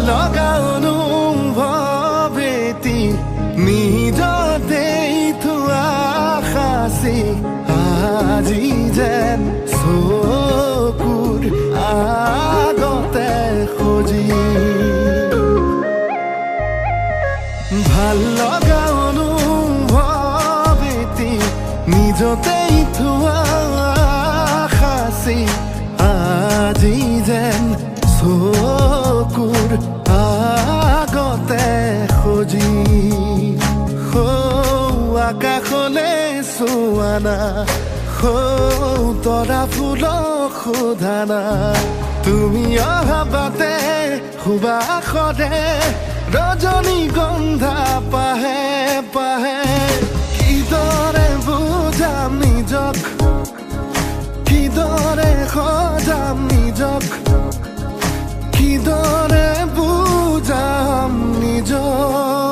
লগা অনুভৱেতি নিজতেই থোৱা সাঁচি আজি যেন চকুৰ আগতে সজি ভাল লগা অনুভৱেতি নিজতেই থোৱা সাঁচি আজি যেন চকুৰ আগতে সজি আকাশলে চোৱানা তৰা ফুলক সোধানা তুমি অহা বাটে সুবাসৰে ৰজনীগন্ধা পাহে পাহে কিদৰে বুজাম নিজক কিদৰে সজাম নিজক কিদৰে বুজাম নিজক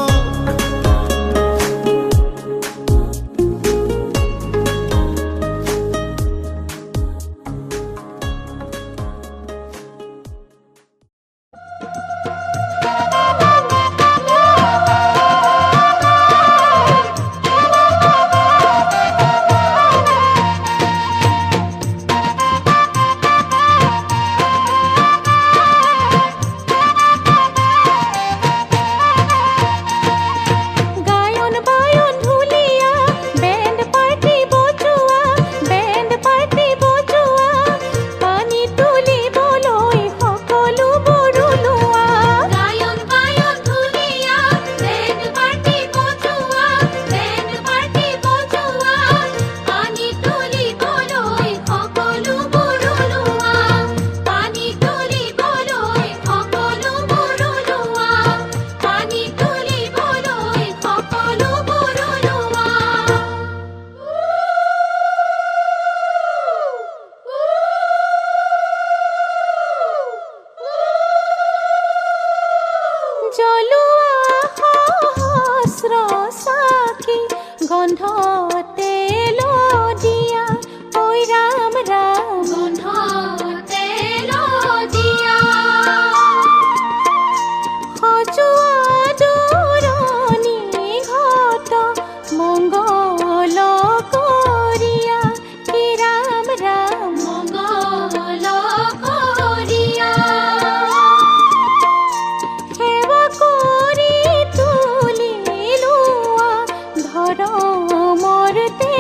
মরতে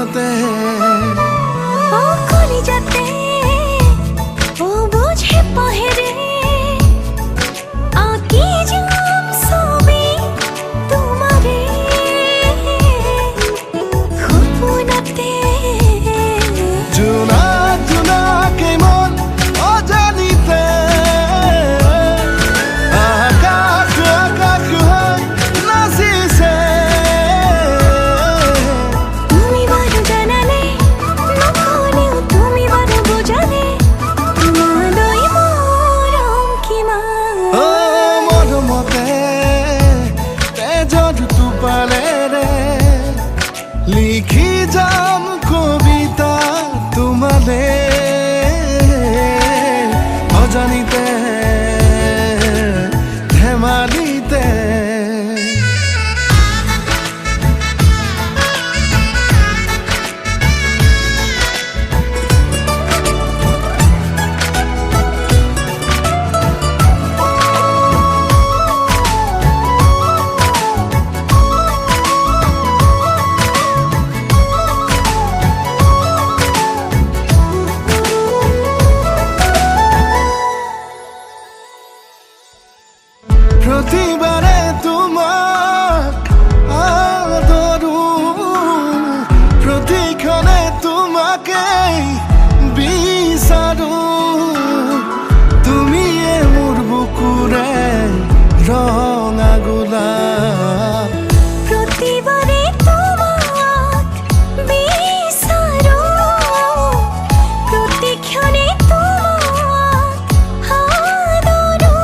মতে ও কলি যাতে ও বুঝে পাহেরে আকি জাম সবে তোমারে খুপুনাতে জুনা জুনা কেমন অজানিতে আকাশ আকাশ হয় নাচিছে তুমি বারো জানালে নকলেও তুমি বারো বোঝালে তোমারই মরম কিমান ও মরমতে তেজত তুপালে রে লিখি যাম কবিতা তোমালে অজানিতে ধেমালিতে প্রতিবারে তোমাক আদরু প্রতিক্ষণে তোমাকেই বিচাৰো তুমি মোৰ বুকুৰে ৰঙা গোলাপ প্রতিবারে তোমাক বিচারো প্রতিক্ষণে তোমাক আদরো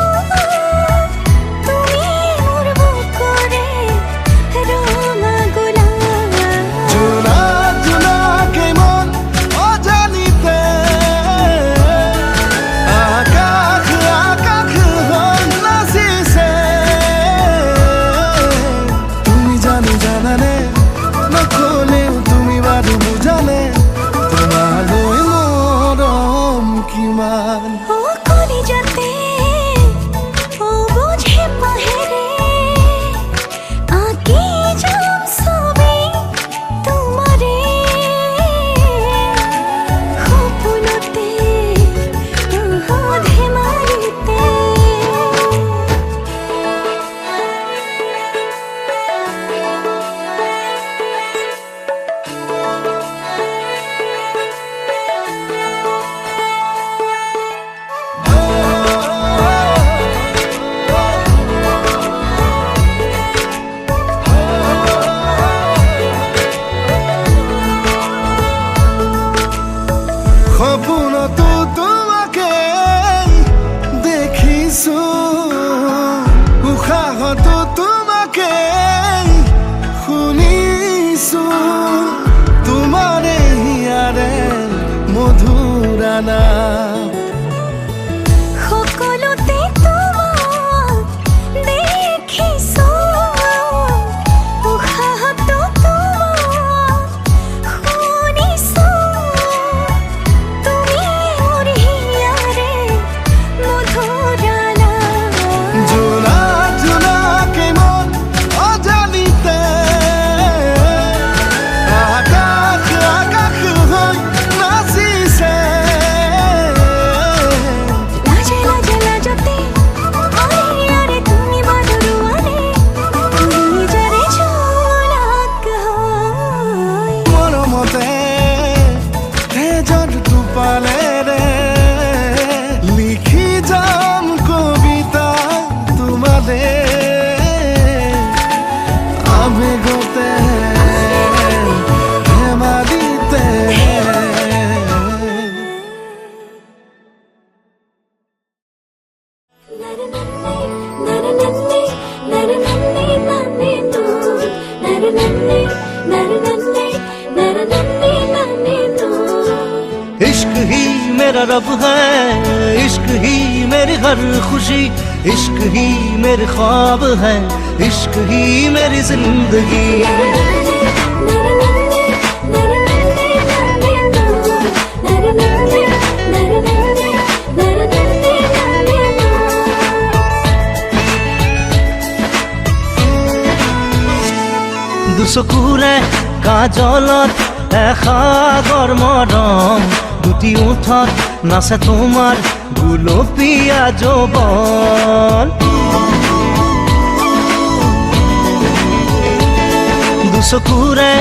তুমি মোর বুকুরে রঙা গোলাপ জোনা জোনা কেমন অজানিতে আকাশ আকাশ হয় নাচিছে তুমি জানো জানানে নকলেও তুমি বাৰু বুজালে তোমালৈ মৰম কিমান ও কলি যাতে ও বুঝে পাহেরে আকি জাম সবে তোমারে খুপুনতে ধেমালিতে সপোনতো তোমাকে দেখিছো উশাহতো তোমাকে শুনিছো তোমাৰে হিয়াৰে মধুৰা নাম সকলোতে তোমাক দেখিছো উশাহতো তোমাক শুনিছো তুমি মোৰ হিয়াৰে মধুৰা নাম জোনা জোনা কেমন অজানিতে আকাশ আকাশ হৈ নাচিছে লাজে লাজে লাজতে আরে আরে তুমি বাদরুয়ানে তুমি যারে ঝোলাক হয় মৰমতে তেজত তুপালে ৰে লিখি যাম কবিতা তোমালে আবেগতে ধেমালিতে इश्क ही मेरा रब है, इश्क ही मेरी हर खुशी, इश्क ही मेरे ख्वाब है, इश्क ही मेरी जिंदगी। দুচকুৰে কাজলত এসাগৰ মৰম দুটি ওঠত নাচে তোমাৰ গুলপীয়া যৌৱন দুচকুৰে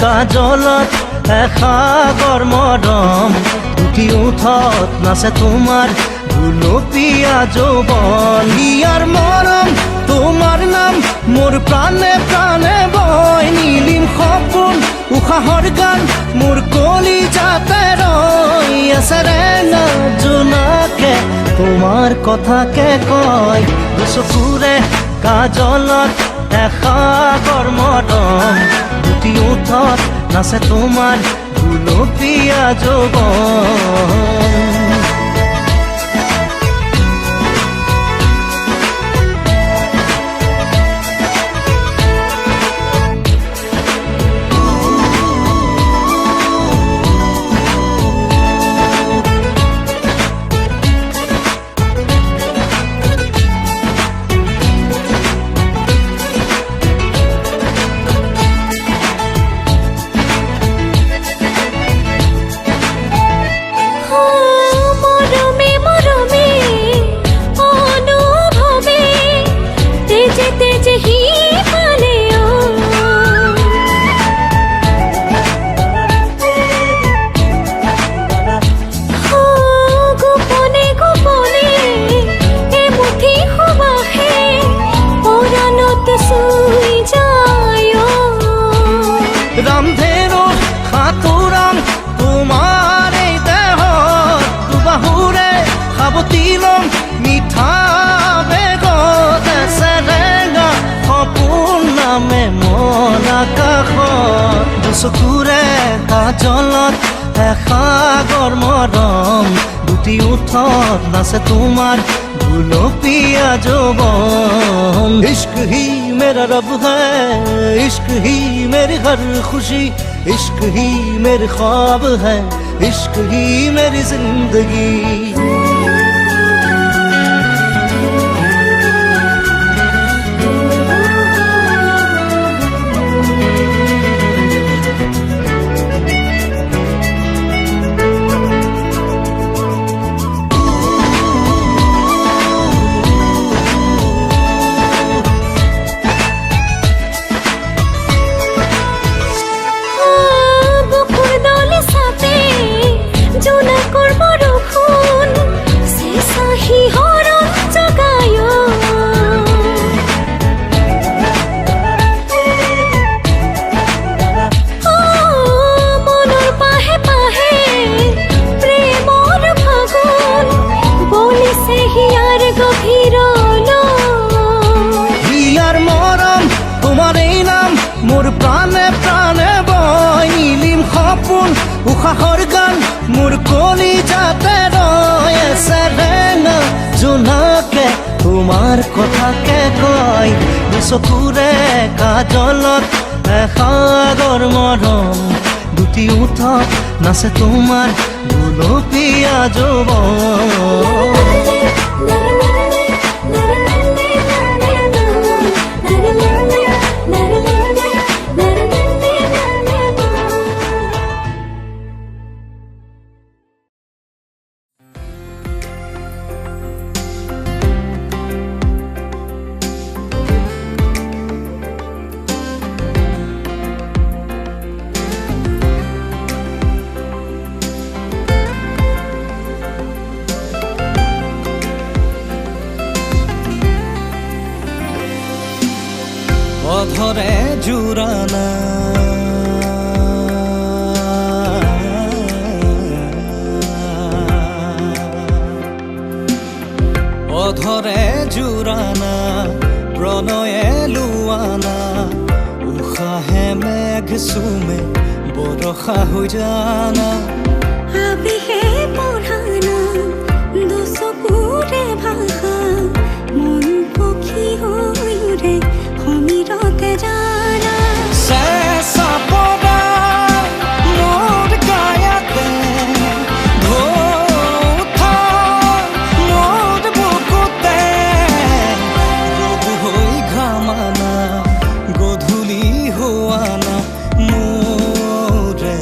কাজলত এসাগৰ মৰম দুটি ওঠত নাচে তোমাৰ গুলপীয়া যৌৱন ইয়াৰ মৰম তোমাৰ নাম মোৰ প্ৰাণে প্ৰাণে বয় নীলিম সপোন উশাহৰ গান মোৰ কলিজাতে ৰৈ আছে ৰেঙা জোনাকে তোমাৰ কথাকে কয় দুচকুৰে কাজলত এসাগৰ মৰম দুটি ওঠত নাচে তোমাৰ গুলপীয়া যৌৱন ৰামধেনুৰ সাঁতোৰাম তোমাৰ এই দেহত দুবাহুৰে সাৱটি ল'ম মিঠা বেগত আছে ৰেঙা সপোন নামে মন আকাশত দুচকুৰে কাজলত এসাগৰ মৰম দুটি ওঠত নাচে তোমাৰ गुलोपिया যৌৱন इश्क ही मेरा रब है इश्क ही मेरी हर खुशी इश्क ही मेरे ख्वाब है इश्क ही मेरी जिंदगी মোৰ প্ৰাণে প্ৰাণে বয় নীলিম সপোন উশাহৰ গান মোৰ কলিজাতে ৰৈ আছে ৰেঙা জোনাকে তোমাৰ কথাকে কয় দুচকুৰে কাজলত এসাগৰ মৰম দুটি ওঠত নাচে তোমাৰ গুলপীয়া যৌৱন অধৰে জোৰানা অধৰে জোৰানা প্ৰণয়ে লোৱানা উশাহে মেঘ চুমে বৰষা হৈ জানা আবেহে পঢ়ানা দুচকুৰে ভাষা মন পক্ষী হৈ উৰে সমীৰতে জানা চেঁচা পদা মোৰ গায়াতে ঢৌঠা মোৰ বুকুতে ৰ'দ হৈ ঘামানা গধূলি হোৱানা মোৰে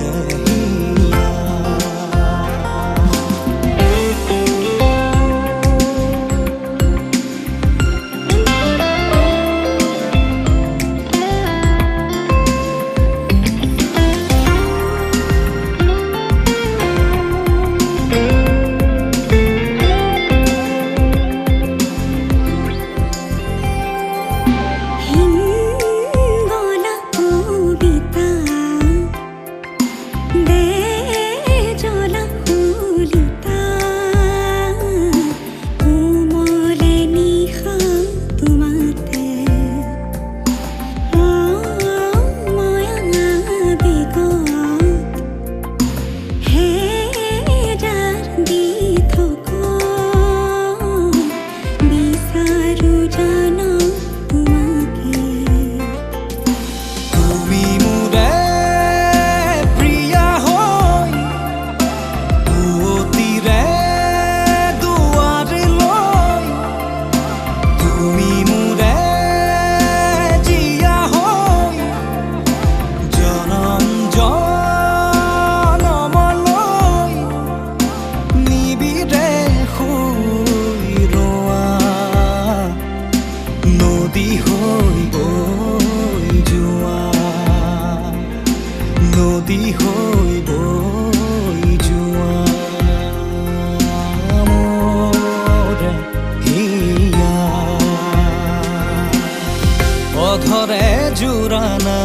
জোৰানা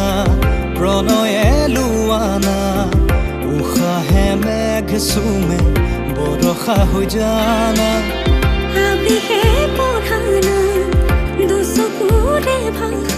প্ৰণয়ে লোৱানা উশাহে মেঘ চুমে বৰষা হৈ জানা আবিহে পঢ়ানা দুচকুৰে ভাষা